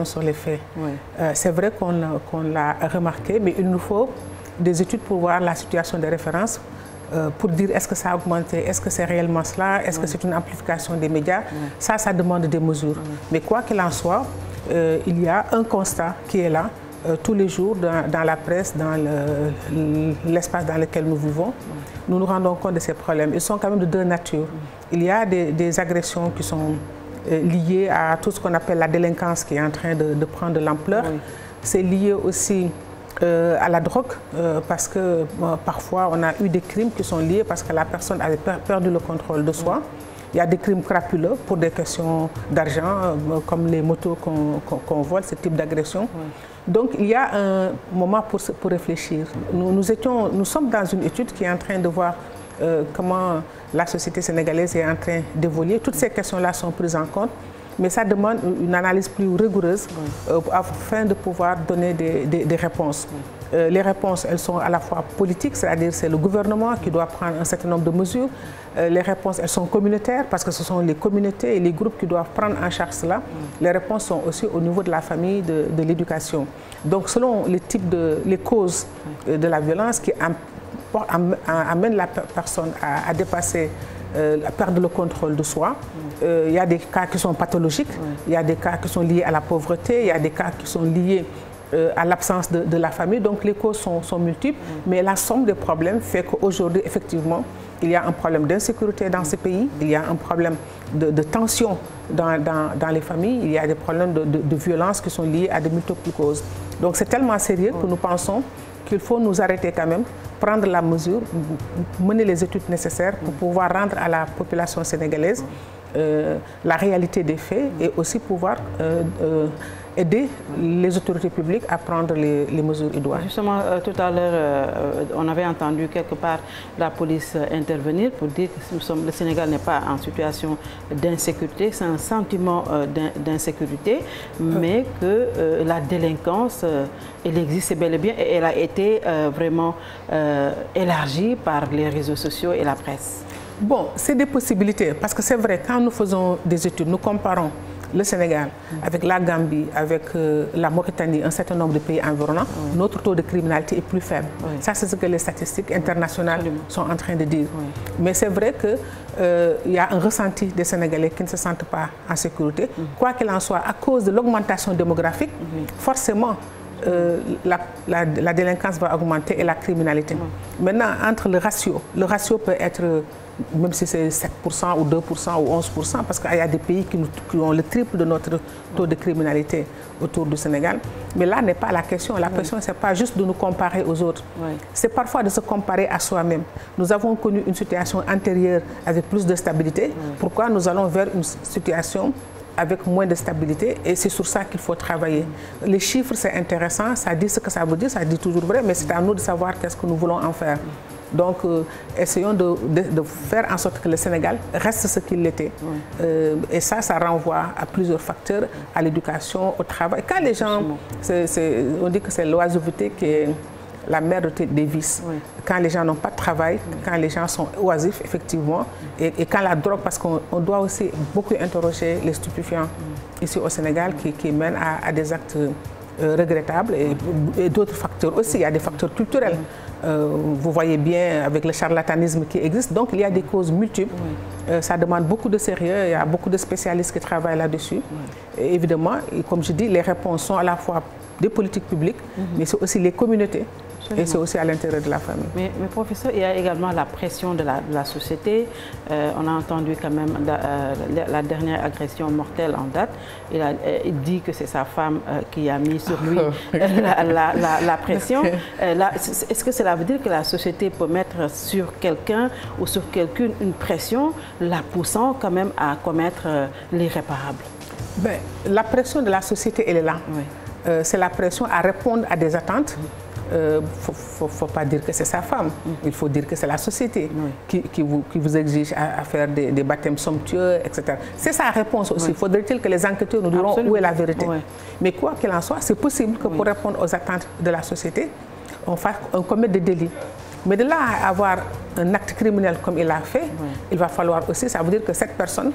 sur les faits. Oui. C'est vrai qu'on l'a remarqué, mais il nous faut des études pour voir la situation des références, pour dire est-ce que ça a augmenté, est-ce que c'est réellement cela, est-ce que c'est une amplification des médias. Ça demande des mesures. Mais quoi qu'il en soit, il y a un constat qui est là, tous les jours dans la presse, dans l'espace dans lequel nous vivons. Nous nous rendons compte de ces problèmes. Ils sont quand même de deux natures. Il y a des agressions qui sont liées à tout ce qu'on appelle la délinquance qui est en train de prendre de l'ampleur. Oui. C'est lié aussi à la drogue, parce que parfois on a eu des crimes qui sont liés parce que la personne avait perdu le contrôle de soi. Il y a des crimes crapuleux pour des questions d'argent, comme les motos qu'on vole, ce type d'agression. Donc il y a un moment pour réfléchir. Nous sommes dans une étude qui est en train de voir comment la société sénégalaise est en train d'évoluer. Toutes ces questions-là sont prises en compte, mais ça demande une analyse plus rigoureuse afin de pouvoir donner des réponses. Les réponses, elles sont à la fois politiques, c'est-à-dire c'est le gouvernement qui doit prendre un certain nombre de mesures. Les réponses, elles sont communautaires parce que ce sont les communautés et les groupes qui doivent prendre en charge cela. Les réponses sont aussi au niveau de la famille, de l'éducation. Donc selon les causes de la violence qui amènent la personne à dépasser, à perdre le contrôle de soi. Il y a des cas qui sont pathologiques, il y a des cas qui sont liés à la pauvreté, il y a des cas qui sont liés à l'absence de la famille. Donc les causes sont multiples, mais la somme des problèmes fait qu'aujourd'hui, effectivement, il y a un problème d'insécurité dans ce pays, il y a un problème de tension dans les familles, il y a des problèmes de violence qui sont liés à de multiples causes. Donc c'est tellement sérieux que nous pensons qu'il faut nous arrêter quand même, prendre la mesure, mener les études nécessaires pour pouvoir rendre à la population sénégalaise la réalité des faits et aussi pouvoir aider les autorités publiques à prendre les mesures idoines. Justement, tout à l'heure, on avait entendu quelque part la police intervenir pour dire que le Sénégal n'est pas en situation d'insécurité, c'est un sentiment d'insécurité, mais que la délinquance, elle existe bel et bien et elle a été vraiment élargie par les réseaux sociaux et la presse. Bon, c'est des possibilités, parce que c'est vrai, quand nous faisons des études, nous comparons le Sénégal avec la Gambie, avec la Mauritanie, un certain nombre de pays environnants, notre taux de criminalité est plus faible. Ça, c'est ce que les statistiques internationales sont en train de dire. Mais c'est vrai qu'il y a un ressenti des Sénégalais qui ne se sentent pas en sécurité. Quoi qu'il en soit, à cause de l'augmentation démographique, forcément, la délinquance va augmenter et la criminalité. Maintenant, entre le ratio peut être, même si c'est 7% ou 2% ou 11%, parce qu'il y a des pays qui ont le triple de notre taux de criminalité autour du Sénégal. Mais là n'est pas la question. La question, ce n'est pas juste de nous comparer aux autres. C'est parfois de se comparer à soi-même. Nous avons connu une situation antérieure avec plus de stabilité. Pourquoi nous allons vers une situation avec moins de stabilité, et c'est sur ça qu'il faut travailler. Les chiffres, c'est intéressant, ça dit ce que ça veut dire, ça dit toujours vrai, mais c'est à nous de savoir qu'est-ce que nous voulons en faire. Donc, essayons de faire en sorte que le Sénégal reste ce qu'il était. Et ça renvoie à plusieurs facteurs, à l'éducation, au travail. Quand les gens, on dit que c'est l'oisiveté qui est la mère des vices. Quand les gens n'ont pas de travail, quand les gens sont oisifs, effectivement, et quand la drogue, parce qu'on doit aussi beaucoup interroger les stupéfiants ici au Sénégal qui mènent à des actes regrettables et d'autres facteurs aussi. Il y a des facteurs culturels. Vous voyez bien avec le charlatanisme qui existe. Donc il y a des causes multiples. Ça demande beaucoup de sérieux. Il y a beaucoup de spécialistes qui travaillent là-dessus. Et évidemment, comme je dis, les réponses sont à la fois des politiques publiques, mais c'est aussi les communautés. Et c'est aussi à l'intérieur de la famille. Mais professeur, il y a également la pression de la société. On a entendu quand même la dernière agression mortelle en date. Il dit que c'est sa femme qui a mis sur lui la pression. Est-ce que cela veut dire que la société peut mettre sur quelqu'un ou sur quelqu'une une pression, la poussant quand même à commettre l'irréparable? La pression de la société, elle est là. C'est la pression à répondre à des attentes. Faut pas dire que c'est sa femme. Il faut dire que c'est la société qui vous exige à faire des baptêmes somptueux, etc. C'est sa réponse aussi. Faudrait-il que les enquêteurs nous diront où est la vérité. Mais quoi qu'il en soit, c'est possible que pour répondre aux attentes de la société, on commette des délits. Mais de là à avoir un acte criminel comme il l'a fait, il va falloir aussi, ça veut dire que cette personne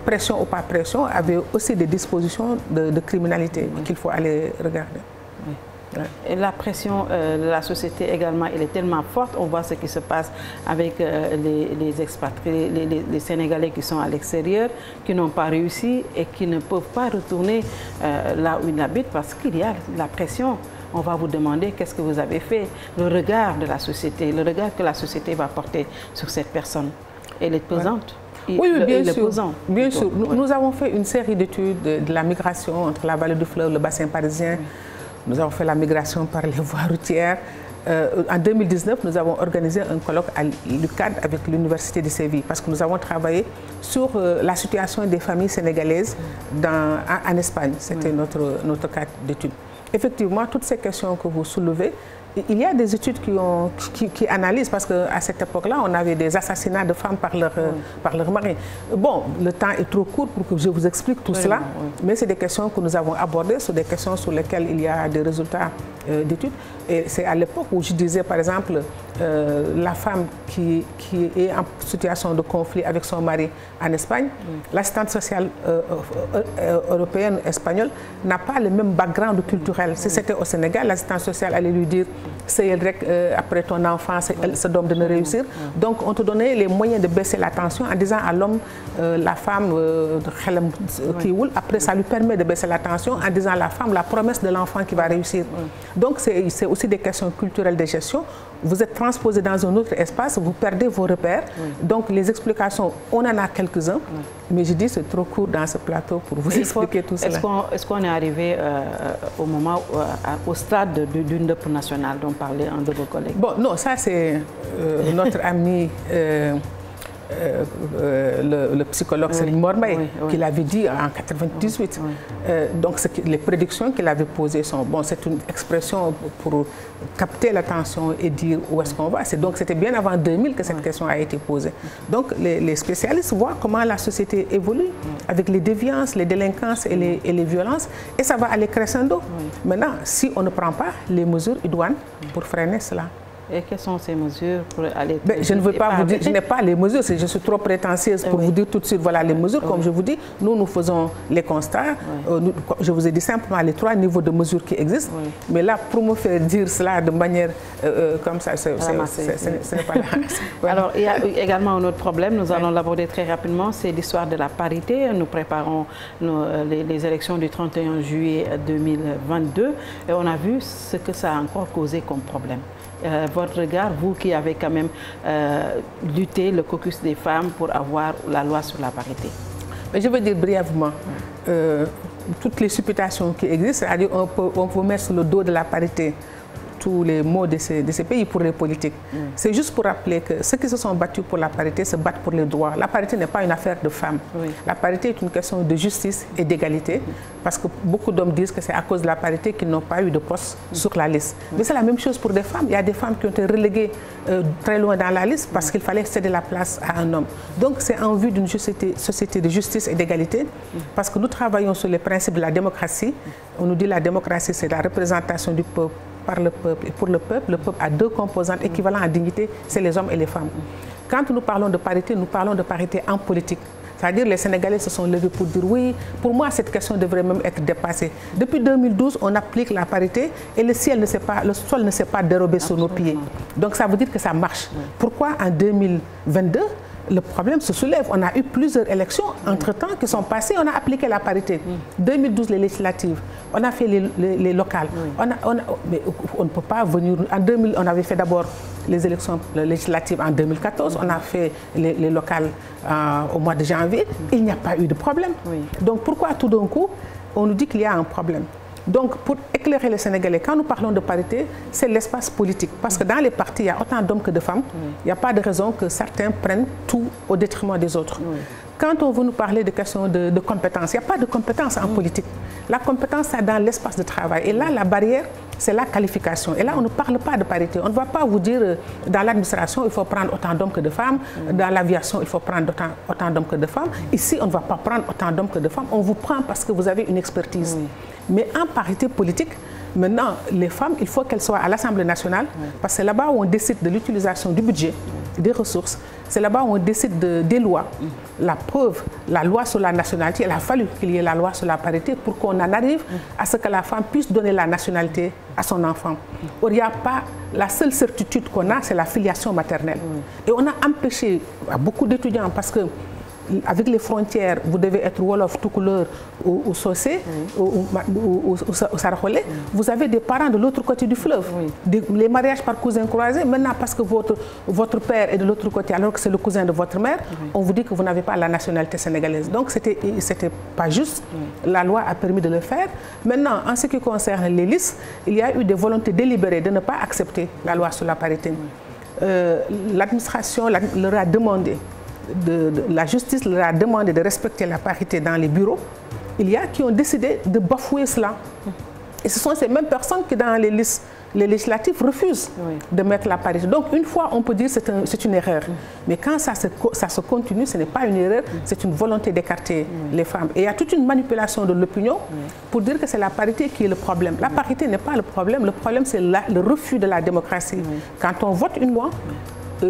pression ou pas pression, avait aussi des dispositions de criminalité qu'il faut aller regarder. Oui. Ouais. Et la pression de la société également, elle est tellement forte. On voit ce qui se passe avec les expatriés, les Sénégalais qui sont à l'extérieur, qui n'ont pas réussi et qui ne peuvent pas retourner là où ils habitent parce qu'il y a la pression. On va vous demander qu'est-ce que vous avez fait, le regard de la société, le regard que la société va porter sur cette personne. Elle est pesante. Ouais. Oui, bien sûr. Bien sûr. Nous avons fait une série d'études de la migration entre la vallée du fleuve, le bassin parisien. Oui. Nous avons fait la migration par les voies routières. En 2019, nous avons organisé un colloque à l'UCAD avec l'Université de Séville parce que nous avons travaillé sur la situation des familles sénégalaises en Espagne. C'était notre cadre d'études. Effectivement, toutes ces questions que vous soulevez, il y a des études qui analysent, parce qu'à cette époque-là, on avait des assassinats de femmes par leur mari. Bon, le temps est trop court pour que je vous explique tout cela, mais c'est des questions que nous avons abordées, ce sont des questions sur lesquelles il y a des résultats d'études. Et c'est à l'époque où je disais, par exemple, la femme qui est en situation de conflit avec son mari en Espagne, l'assistante sociale européenne, espagnole, n'a pas le même background culturel. Si c'était au Sénégal, l'assistante sociale allait lui dire c'est après ton enfance, ce domme de ne réussir. Donc on te donnait les moyens de baisser la tension en disant à l'homme, la femme qui roule, après ça lui permet de baisser la tension en disant à la femme la promesse de l'enfant qui va réussir. Donc c'est aussi des questions culturelles de gestion. Vous êtes transposé dans un autre espace, vous perdez vos repères. Donc les explications, on en a quelques-uns, mais je dis c'est trop court dans ce plateau pour vous expliquer tout cela. Est-ce qu'on est arrivé au moment, au stade d'une deuil nationale dont parlait un de vos collègues? Bon, non, ça c'est notre ami le psychologue Serigne Mor Mbaye qui l'avait dit en 1998. Donc les prédictions qu'il avait posées sont, bon, c'est une expression pour capter l'attention et dire où est-ce qu'on va. Donc c'était bien avant 2000 que cette question a été posée. Donc les spécialistes voient comment la société évolue avec les déviances, les délinquances et les violences, et ça va aller crescendo. Maintenant, si on ne prend pas les mesures idoines pour freiner cela. Et quelles sont ces mesures pour aller... Je ne veux pas vous dire, je n'ai pas les mesures, je suis trop prétentieuse pour vous dire tout de suite, voilà les mesures. Comme je vous dis, nous faisons les constats. Je vous ai dit simplement les 3 niveaux de mesures qui existent. Mais là, pour me faire dire cela de manière comme ça, ce n'est pas là. Alors, il y a également un autre problème, nous allons l'aborder très rapidement, c'est l'histoire de la parité. Nous préparons les élections du 31 juillet 2022 et on a vu ce que ça a encore causé comme problème. Votre regard, vous qui avez quand même lutté le caucus des femmes pour avoir la loi sur la parité? Je veux dire brièvement, toutes les supputations qui existent, c'est-à-dire on peut mettre sur le dos de la parité tous les maux de ces pays pour les politiques. C'est juste pour rappeler que ceux qui se sont battus pour la parité se battent pour les droits. La parité n'est pas une affaire de femmes. La parité est une question de justice et d'égalité, parce que beaucoup d'hommes disent que c'est à cause de la parité qu'ils n'ont pas eu de poste sur la liste. Mais c'est la même chose pour des femmes. Il y a des femmes qui ont été reléguées très loin dans la liste parce qu'il fallait céder la place à un homme. Donc c'est en vue d'une société de justice et d'égalité, parce que nous travaillons sur les principes de la démocratie. On nous dit que la démocratie, c'est la représentation du peuple par le peuple et pour le peuple a 2 composantes équivalentes en dignité, c'est les hommes et les femmes. Quand nous parlons de parité, nous parlons de parité en politique. C'est-à-dire les Sénégalais se sont levés pour dire oui, pour moi cette question devrait même être dépassée. Depuis 2012, on applique la parité et le sol ne s'est pas dérobé sous nos pieds. Donc ça veut dire que ça marche. Pourquoi en 2022 le problème se soulève? On a eu plusieurs élections entre-temps qui sont passées, on a appliqué la parité. 2012, les législatives, on a fait les locales. Mais on ne peut pas venir... En 2000, on avait fait d'abord les élections législatives en 2014, on a fait les locales au mois de janvier. Il n'y a pas eu de problème. Donc pourquoi tout d'un coup, on nous dit qu'il y a un problème? Donc, pour éclairer les Sénégalais, quand nous parlons de parité, c'est l'espace politique. Parce que dans les partis, il y a autant d'hommes que de femmes. Il n'y a pas de raison que certains prennent tout au détriment des autres. Quand on veut nous parler de questions de compétences, il n'y a pas de compétences en politique. La compétence, c'est dans l'espace de travail. Et là, la barrière, c'est la qualification. Et là, on ne parle pas de parité. On ne va pas vous dire, dans l'administration, il faut prendre autant d'hommes que de femmes. Dans l'aviation, il faut prendre autant d'hommes que de femmes. Ici, on ne va pas prendre autant d'hommes que de femmes. On vous prend parce que vous avez une expertise. Mais en parité politique, maintenant, les femmes, il faut qu'elles soient à l'Assemblée nationale, parce que c'est là-bas où on décide de l'utilisation du budget, des ressources, c'est là-bas où on décide des lois. La preuve, la loi sur la nationalité, il a fallu qu'il y ait la loi sur la parité pour qu'on en arrive à ce que la femme puisse donner la nationalité à son enfant. Or, il n'y a pas, la seule certitude qu'on a, c'est la filiation maternelle. Et on a empêché à beaucoup d'étudiants, parce que avec les frontières, vous devez être Wolof, Toucouleur ou Socé ou Saraxolé. Vous avez des parents de l'autre côté du fleuve. Les mariages par cousin croisé. Maintenant, parce que votre père est de l'autre côté, alors que c'est le cousin de votre mère, on vous dit que vous n'avez pas la nationalité sénégalaise. Donc, c'était pas juste. La loi a permis de le faire. Maintenant, en ce qui concerne les listes, il y a eu des volontés délibérées de ne pas accepter la loi sur la parité. L'administration leur a demandé, la justice leur a demandé de respecter la parité dans les bureaux. Il y a qui ont décidé de bafouer cela. Et ce sont ces mêmes personnes qui, dans les listes législatives, refusent de mettre la parité. Donc, une fois, on peut dire que c'est une erreur. Mais quand ça se continue, ce n'est pas une erreur, c'est une volonté d'écarter les femmes. Et il y a toute une manipulation de l'opinion pour dire que c'est la parité qui est le problème. La parité n'est pas le problème c'est le refus de la démocratie. Quand on vote une loi,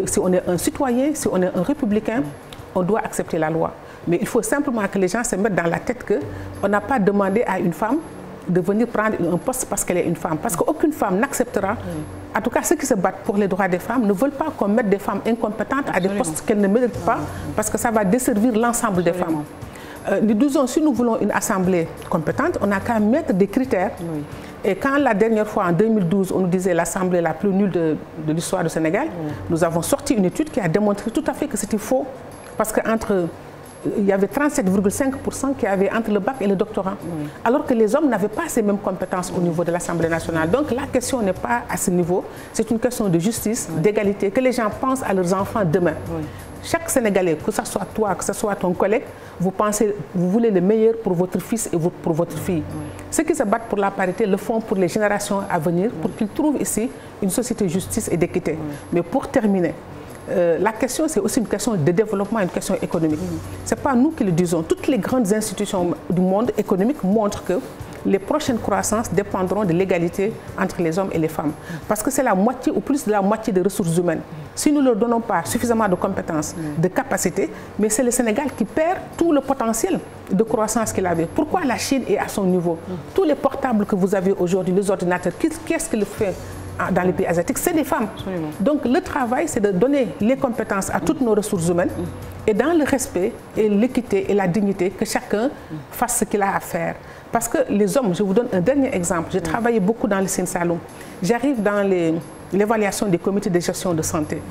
si on est un citoyen, si on est un républicain, on doit accepter la loi. Mais il faut simplement que les gens se mettent dans la tête qu'on n'a pas demandé à une femme de venir prendre un poste parce qu'elle est une femme. Parce qu'aucune femme n'acceptera, en tout cas ceux qui se battent pour les droits des femmes, ne veulent pas qu'on mette des femmes incompétentes à des postes qu'elles ne méritent pas, parce que ça va desservir l'ensemble des femmes. Nous disons, si nous voulons une assemblée compétente, on n'a qu'à mettre des critères. Et quand la dernière fois, en 2012, on nous disait l'assemblée la plus nulle de l'histoire du Sénégal, nous avons sorti une étude qui a démontré tout à fait que c'était faux. Parce qu'il y avait 37,5% qui avaient entre le bac et le doctorat. Alors que les hommes n'avaient pas ces mêmes compétences au niveau de l'Assemblée nationale. Donc la question n'est pas à ce niveau, c'est une question de justice, d'égalité, que les gens pensent à leurs enfants demain. Chaque Sénégalais, que ce soit toi, que ce soit ton collègue, vous voulez le meilleur pour votre fils et pour votre fille. Ceux qui se battent pour la parité le font pour les générations à venir, pour qu'ils trouvent ici une société de justice et d'équité. Mais pour terminer, la question, c'est aussi une question de développement, une question économique. Ce n'est pas nous qui le disons. Toutes les grandes institutions du monde économique montrent que les prochaines croissances dépendront de l'égalité entre les hommes et les femmes. Parce que c'est la moitié ou plus de la moitié des ressources humaines. Si nous ne leur donnons pas suffisamment de compétences, de capacités, mais c'est le Sénégal qui perd tout le potentiel de croissance qu'il avait. Pourquoi la Chine est à son niveau? Tous les portables que vous avez aujourd'hui, les ordinateurs, qu'est-ce qu'il fait dans les pays asiatiques? C'est des femmes. Absolument. Donc le travail, c'est de donner les compétences à toutes nos ressources humaines et dans le respect et l'équité et la dignité, que chacun fasse ce qu'il a à faire. Parce que les hommes, je vous donne un dernier exemple. J'ai travaillé beaucoup dans le Sine Saloum. J'arrive dans l'évaluation des comités de gestion de santé.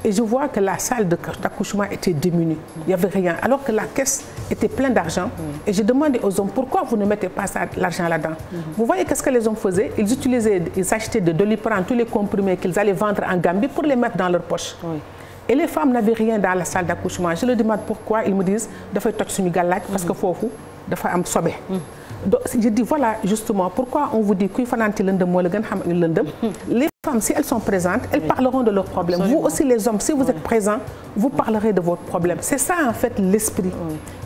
Et je vois que la salle d'accouchement était diminuée. Il n'y avait rien. Alors que la caisse était pleine d'argent. Et je demandais aux hommes, pourquoi vous ne mettez pas l'argent là-dedans? Vous voyez qu'est-ce que les hommes faisaient? Ils achetaient de Doliprane, tous les comprimés qu'ils allaient vendre en Gambie pour les mettre dans leur poche. Et les femmes n'avaient rien dans la salle d'accouchement. Je leur demande pourquoi. Ils me disent, parce que faut am sobé. Donc, je dis voilà justement pourquoi on vous dit que les femmes, si elles sont présentes, elles parleront de leurs problèmes. Vous aussi les hommes, si vous êtes présents, vous parlerez de votre problème. C'est ça en fait l'esprit.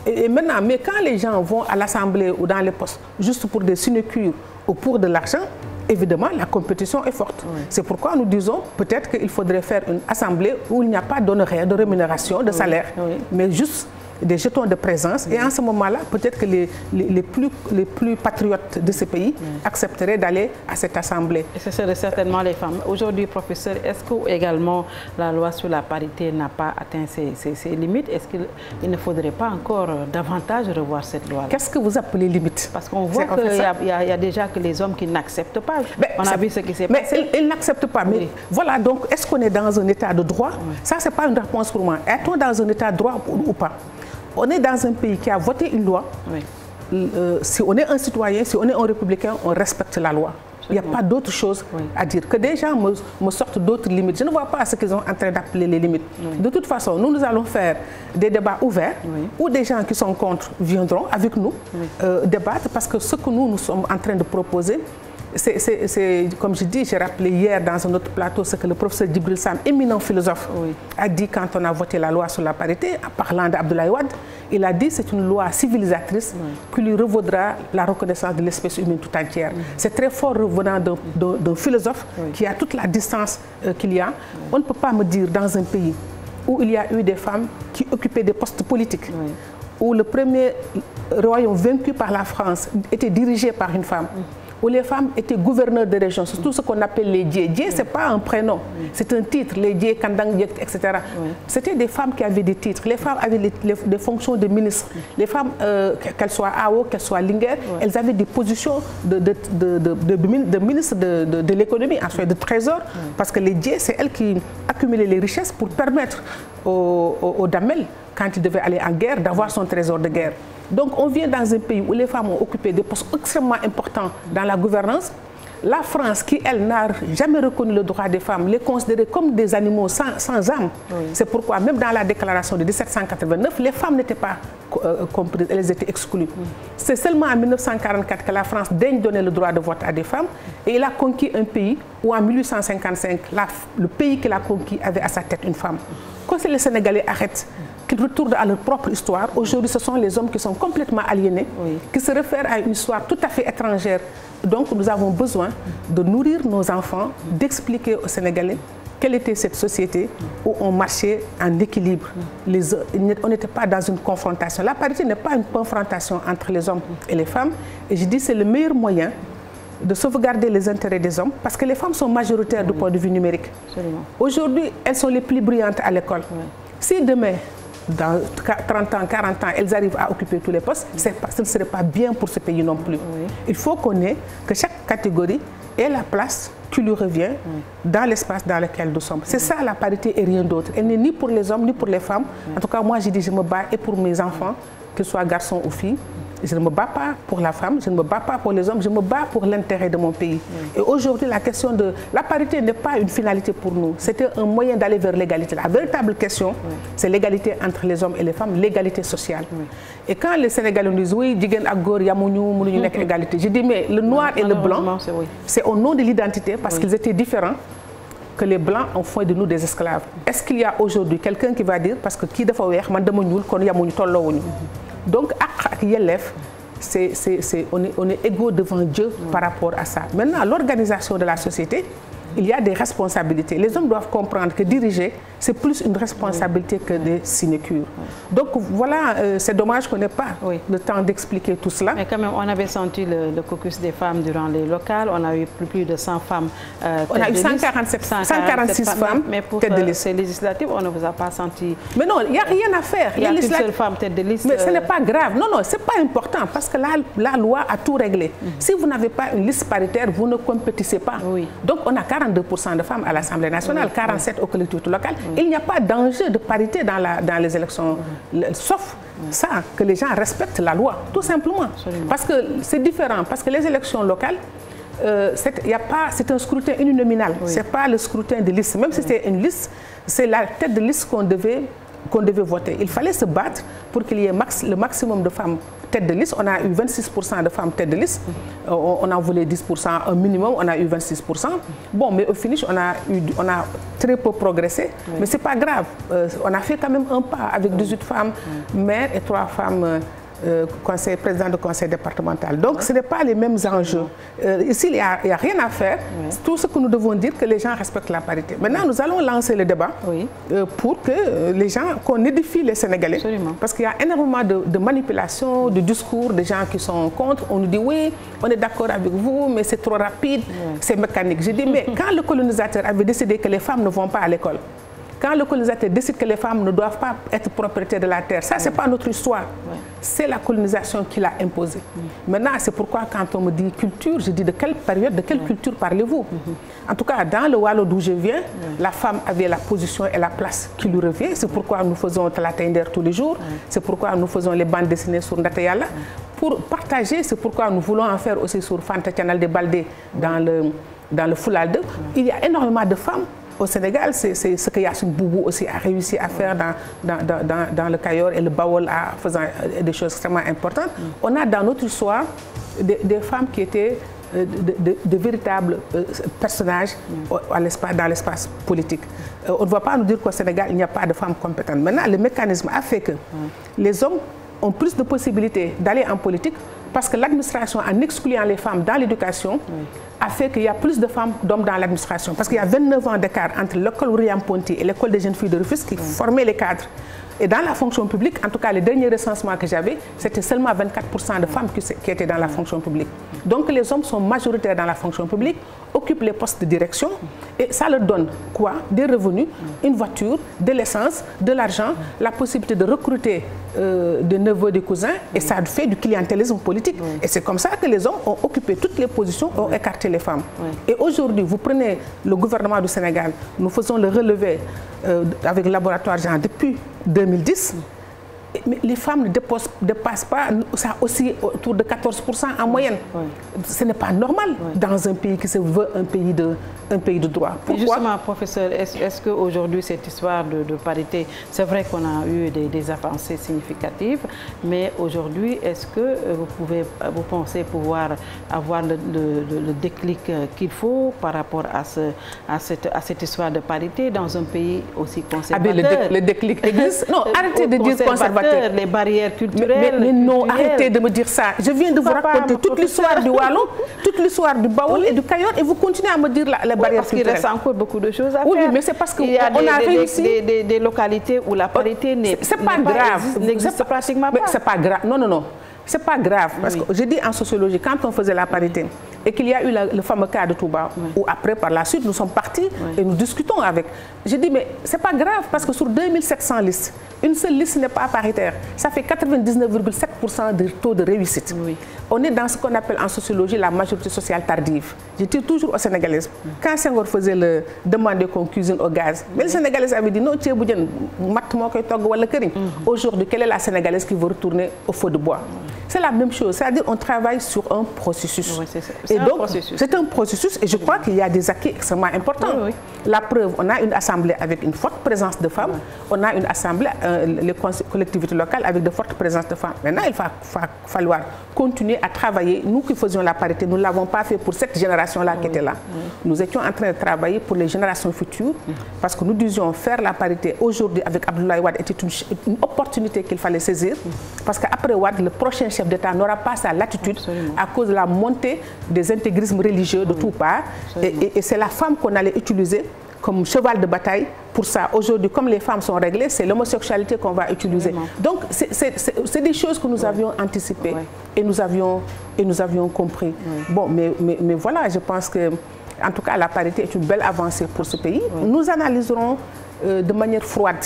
Et maintenant, mais quand les gens vont à l'Assemblée ou dans les postes juste pour des sinécures ou pour de l'argent, évidemment la compétition est forte. C'est pourquoi nous disons peut-être qu'il faudrait faire une assemblée où il n'y a pas d'honoraires, de rémunération, de salaire, mais juste des jetons de présence. Et en ce moment-là, peut-être que les plus patriotes de ce pays accepteraient d'aller à cette assemblée. Et ce seraient certainement les femmes. Aujourd'hui, professeur, est-ce que également la loi sur la parité n'a pas atteint ses limites? Est-ce qu'il ne faudrait pas encore davantage revoir cette loi-là? Qu'est-ce que vous appelez limite? Parce qu'on voit qu'il y a déjà que les hommes qui n'acceptent pas. On a vu ce qui s'est passé. Mais ils n'acceptent pas. Mais voilà, donc est-ce qu'on est dans un état de droit? Ça, ce n'est pas une réponse pour moi. Est-on dans un état de droit ou pas? On est dans un pays qui a voté une loi. Si on est un citoyen, si on est un républicain, on respecte la loi. Il n'y a pas d'autre chose à dire. Que des gens me sortent d'autres limites. Je ne vois pas ce qu'ils sont en train d'appeler les limites. De toute façon, nous allons faire des débats ouverts où des gens qui sont contre viendront avec nous débattre, parce que ce que nous sommes en train de proposer, c'est, comme je dis, j'ai rappelé hier dans un autre plateau ce que le professeur Djibril Sam, éminent philosophe, a dit quand on a voté la loi sur la parité, en parlant d'Abdoulaye Wade. Il a dit que c'est une loi civilisatrice qui lui revaudra la reconnaissance de l'espèce humaine tout entière. C'est très fort revenant d'un philosophe qui a toute la distance qu'il y a. On ne peut pas me dire dans un pays où il y a eu des femmes qui occupaient des postes politiques, où le premier royaume vaincu par la France était dirigé par une femme, où les femmes étaient gouverneurs de région, c'est tout ce qu'on appelle les Dié. Dié, ce n'est pas un prénom, c'est un titre, les Dié, Kandang, Diek, etc. C'était des femmes qui avaient des titres, les femmes avaient des fonctions de ministre, les femmes, qu'elles soient AO, qu'elles soient Linger, elles avaient des positions de ministre de l'économie, ensuite de trésor, parce que les Dié, c'est elles qui accumulaient les richesses pour permettre aux Damel, quand ils devaient aller en guerre, d'avoir son trésor de guerre. Donc on vient dans un pays où les femmes ont occupé des postes extrêmement importants dans la gouvernance. La France, qui elle n'a jamais reconnu le droit des femmes, les considérait comme des animaux sans âme. C'est pourquoi même dans la déclaration de 1789, les femmes n'étaient pas comprises, elles étaient exclues. C'est seulement en 1944 que la France daigne donner le droit de vote à des femmes et il a conquis un pays où en 1855, le pays qu'il a conquis avait à sa tête une femme. Quand les Sénégalais arrêtent, qu'ils retournent à leur propre histoire, aujourd'hui ce sont les hommes qui sont complètement aliénés, qui se réfèrent à une histoire tout à fait étrangère. Donc nous avons besoin de nourrir nos enfants, d'expliquer aux Sénégalais quelle était cette société où on marchait en équilibre. On n'était pas dans une confrontation. La parité n'est pas une confrontation entre les hommes et les femmes. Et je dis que c'est le meilleur moyen de sauvegarder les intérêts des hommes, parce que les femmes sont majoritaires du point de vue numérique. Aujourd'hui, elles sont les plus brillantes à l'école. Si demain, dans 30 ans, 40 ans, elles arrivent à occuper tous les postes, ce ne serait pas bien pour ce pays non plus. Il faut qu'on ait que chaque catégorie ait la place qui lui revient dans l'espace dans lequel nous sommes. C'est ça la parité et rien d'autre. Elle n'est ni pour les hommes ni pour les femmes. En tout cas, moi, je dis je me bats et pour mes enfants, qu'ils soient garçons ou filles. Je ne me bats pas pour la femme, je ne me bats pas pour les hommes, je me bats pour l'intérêt de mon pays. Et aujourd'hui, la question de la parité n'est pas une finalité pour nous. C'était un moyen d'aller vers l'égalité. La véritable question, c'est l'égalité entre les hommes et les femmes, l'égalité sociale. Et quand les Sénégalais nous disent oui, égalité, je dis mais le noir et le blanc, c'est au nom de l'identité parce qu'ils étaient différents que les blancs ont fait de nous des esclaves. Est-ce qu'il y a aujourd'hui quelqu'un qui va dire parce que qui dafa weex man dama ñuul kon yamuñu tolloowuñu. Donc ak yelleef on est égaux devant Dieu par rapport à ça. Maintenant, l'organisation de la société, il y a des responsabilités. Les hommes doivent comprendre que diriger, c'est plus une responsabilité que des sinécures. Donc voilà, c'est dommage qu'on n'ait pas le temps d'expliquer tout cela. Mais quand même, on avait senti le caucus des femmes durant les locales. On a eu plus de 100 femmes on a eu 146 femmes mais pour tête de liste. Ces législatives, on ne vous a pas senti... Mais non, il n'y a rien à faire. Il y a qu'une seule femme tête de liste. Mais ce n'est pas grave. Non, non, ce n'est pas important parce que la loi a tout réglé. Si vous n'avez pas une liste paritaire, vous ne compétissez pas. Donc on a 42% de femmes à l'Assemblée nationale, 47% aux collectivités locales. Il n'y a pas d'enjeu de parité dans les élections, sauf ça, que les gens respectent la loi, tout simplement. Parce que c'est différent, parce que les élections locales, c'est un scrutin uninominal, ce n'est pas le scrutin de liste. Même si c'était une liste, c'est la tête de liste qu'on devait voter. Il fallait se battre pour qu'il y ait le maximum de femmes tête de liste. On a eu 26% de femmes tête de liste. On en voulait 10%, un minimum, on a eu 26%. Bon, mais au finish, on a très peu progressé. Mais ce n'est pas grave. On a fait quand même un pas avec 18 femmes maires et 3 femmes présidents de conseil départemental. Donc, ce n'est pas les mêmes enjeux. Ici, il n'y a rien à faire. Tout ce que nous devons dire, que les gens respectent la parité. Maintenant, nous allons lancer le débat pour que les gens, qu'on édifie les Sénégalais. Parce qu'il y a énormément de manipulations, de discours, de gens qui sont contre. On nous dit oui, on est d'accord avec vous, mais c'est trop rapide, c'est mécanique. Je dis, mais quand le colonisateur avait décidé que les femmes ne vont pas à l'école, quand le colonisateur décide que les femmes ne doivent pas être propriétaires de la terre, ça, ce n'est pas notre histoire. C'est la colonisation qui l'a imposée. Maintenant, c'est pourquoi quand on me dit culture, je dis de quelle période, de quelle culture parlez-vous? En tout cas, dans le Walo d'où je viens, la femme avait la position et la place qui lui revient. C'est pourquoi nous faisons Talatainder tous les jours. C'est pourquoi nous faisons les bandes dessinées sur Ndatayala. Pour partager, c'est pourquoi nous voulons en faire aussi sur Fanta Canal de Baldé dans le Foulalde. Il y a énormément de femmes. Au Sénégal, c'est ce que Yassine Boubou aussi a réussi à faire dans le Cayor et le Bawol en faisant des choses extrêmement importantes. On a dans notre histoire des femmes qui étaient de véritables personnages dans l'espace politique. On ne va pas nous dire qu'au Sénégal, il n'y a pas de femmes compétentes. Maintenant, le mécanisme a fait que les hommes ont plus de possibilités d'aller en politique parce que l'administration, en excluant les femmes dans l'éducation, a a fait qu'il y a plus de femmes d'hommes dans l'administration. Parce qu'il y a 29 ans d'écart entre l'école William-Ponty et l'école des jeunes filles de Rufisque qui formaient les cadres. Et dans la fonction publique, en tout cas, les derniers recensements que j'avais, c'était seulement 24% de femmes qui étaient dans la fonction publique. Donc les hommes sont majoritaires dans la fonction publique, occupent les postes de direction et ça leur donne quoi? Des revenus, une voiture, de l'essence, de l'argent, la possibilité de recruter des neveux, des cousins et ça fait du clientélisme politique. Et c'est comme ça que les hommes ont occupé toutes les positions, ont écarté les femmes. Et aujourd'hui, vous prenez le gouvernement du Sénégal, nous faisons le relevé avec le laboratoire Jean depuis 2010, mais les femmes ne dépassent pas, ça aussi autour de 14% en moyenne. Ce n'est pas normal dans un pays qui se veut un pays de droit. Pourquoi? Justement, professeur, est-ce qu'aujourd'hui cette histoire de parité, c'est vrai qu'on a eu des avancées significatives, mais aujourd'hui, est-ce que vous pensez pouvoir avoir le déclic qu'il faut par rapport à cette histoire de parité dans un pays aussi conservateur? Le déclic existe. Non, arrêtez de dire conservateur. Les barrières culturelles. Mais non, arrêtez de me dire ça. Je viens de vous raconter toute l'histoire du Wallon, toute l'histoire du Baoul et du Cayor et vous continuez à me dire les barrières culturelles. Parce qu'il reste encore beaucoup de choses à faire. Oui, mais c'est parce qu'on a réussi. Des localités où la parité n'existe pratiquement pas. C'est pas grave. Non, non, non. C'est pas grave. Parce que je dis en sociologie, quand on faisait la parité et qu'il y a eu le fameux cas de Touba, où après, par la suite, nous sommes partis et nous discutons avec. Je dis, mais c'est pas grave parce que sur 2700 listes, une seule liste n'est pas paritaire. Ça fait 99,7% de taux de réussite. On est dans ce qu'on appelle en sociologie la majorité sociale tardive. Je dis toujours aux Sénégalaises, quand Senghor faisait le demander qu'on cuisine au gaz, mais les Sénégalaises avaient dit non, aujourd'hui, quelle est la Sénégalaise qui veut retourner au feu de bois? C'est la même chose, c'est-à-dire on travaille sur un processus. Et donc, c'est un processus et je crois qu'il y a des acquis extrêmement importants. La preuve, on a une assemblée avec une forte présence de femmes, on a une assemblée, les collectivités locales avec de fortes présences de femmes. Maintenant, il va falloir continuer à travailler. Nous qui faisions la parité, nous ne l'avons pas fait pour cette génération-là qui était là. Nous étions en train de travailler pour les générations futures parce que nous disions faire la parité aujourd'hui avec Abdoulaye Wade était une opportunité qu'il fallait saisir parce qu'après Wade, le prochain chef d'État n'aura pas sa latitude à cause de la montée des intégrismes religieux de tout part. Et c'est la femme qu'on allait utiliser comme cheval de bataille pour ça. Aujourd'hui, comme les femmes sont réglées, c'est l'homosexualité qu'on va utiliser. Donc, c'est des choses que nous avions anticipées et nous avions compris. Bon, mais voilà, je pense que, en tout cas, la parité est une belle avancée pour ce pays. Nous analyserons de manière froide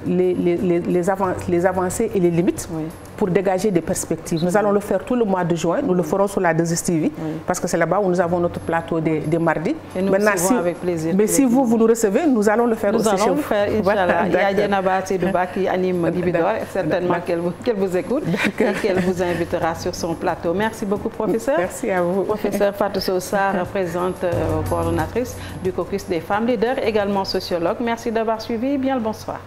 les avancées et les limites pour dégager des perspectives. Nous allons le faire tout le mois de juin, nous le ferons sur la 2STV parce que c'est là-bas où nous avons notre plateau des mardis. Et nous recevons avec plaisir. Mais si vous nous recevez, nous allons le faire aussi chez vous. Nous allons le faire, Inch'Allah. Il y a Djenaba Seydouba qui anime Libidor, certainement qu'elle vous écoute et qu'elle vous invitera sur son plateau. Merci beaucoup, professeur. Merci à vous. Professeur Fatou Sow Sarr, représente coordonnatrice du caucus des femmes leaders, également sociologue. Merci d'avoir suivi. Bien le bonsoir.